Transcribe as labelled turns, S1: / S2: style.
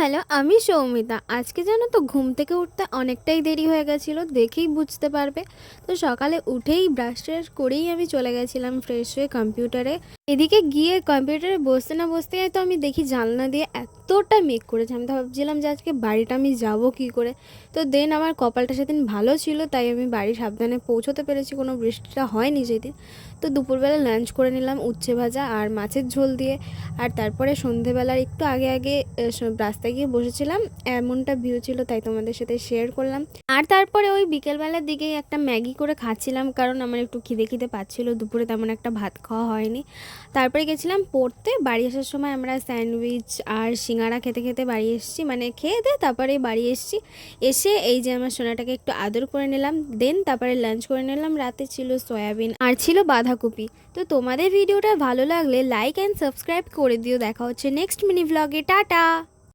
S1: Hello, আমি সৌমিতা। আজকে জানো তো ঘুম থেকে উঠতে অনেকটাই দেরি হয়ে গেছিলো, দেখেই বুঝতে পারবে। তো সকালে উঠেই ব্রাশ ট্রাশ করেই আমি চলে গেছিলাম ফ্রেশ হয়ে কম্পিউটারে। এদিকে গিয়ে কম্পিউটারে বসতে না বসতে তো আমি দেখি জানলা দিয়ে এতটা মেঘ করেছে। আমি তো ভাবছিলাম যে আজকে বাড়িটা আমি যাবো কী করে। তো দেন আমার কপালটা সেদিন ভালো ছিল, তাই আমি বাড়ি সাবধানে পৌঁছতে পেরেছি, কোনো বৃষ্টিটা হয়নি সেদিন। তো দুপুরবেলা লাঞ্চ করে নিলাম উচ্ছে ভাজা আর মাছের ঝোল দিয়ে। আর তারপরে সন্ধেবেলার একটু আগে আগে রাস্তায় গিয়ে বসেছিলাম, এমনটা ভিউ ছিল তাই তোমাদের সাথে শেয়ার করলাম। আর তারপরে ওই বিকেলবেলার দিকেই একটা ম্যাগি করে খাচ্ছিলাম, কারণ আমার একটু খিদে খিদে পাচ্ছিলো, দুপুরে তেমন একটা ভাত খাওয়া হয়নি। তারপরে গেছিলাম পড়তে। বাড়ি আসার সময় আমরা স্যান্ডউইচ আর সিঙ্গাড়া খেতে খেতে বাড়ি এসেছি, মানে খেয়ে দিয়ে তারপরে বাড়ি এসেছি। এসে এই যে আমার সোনাটাকে একটু আদর করে নিলাম, দেন তারপরে লাঞ্চ করে নিলাম। রাতে ছিল সয়াবিন আর ছিল বাঁধাকপি। তো তোমাদের ভিডিওটা ভালো লাগলে লাইক অ্যান্ড সাবস্ক্রাইব করে দিও। দেখা হচ্ছে নেক্সট মিনি ভ্লগে। টাটা।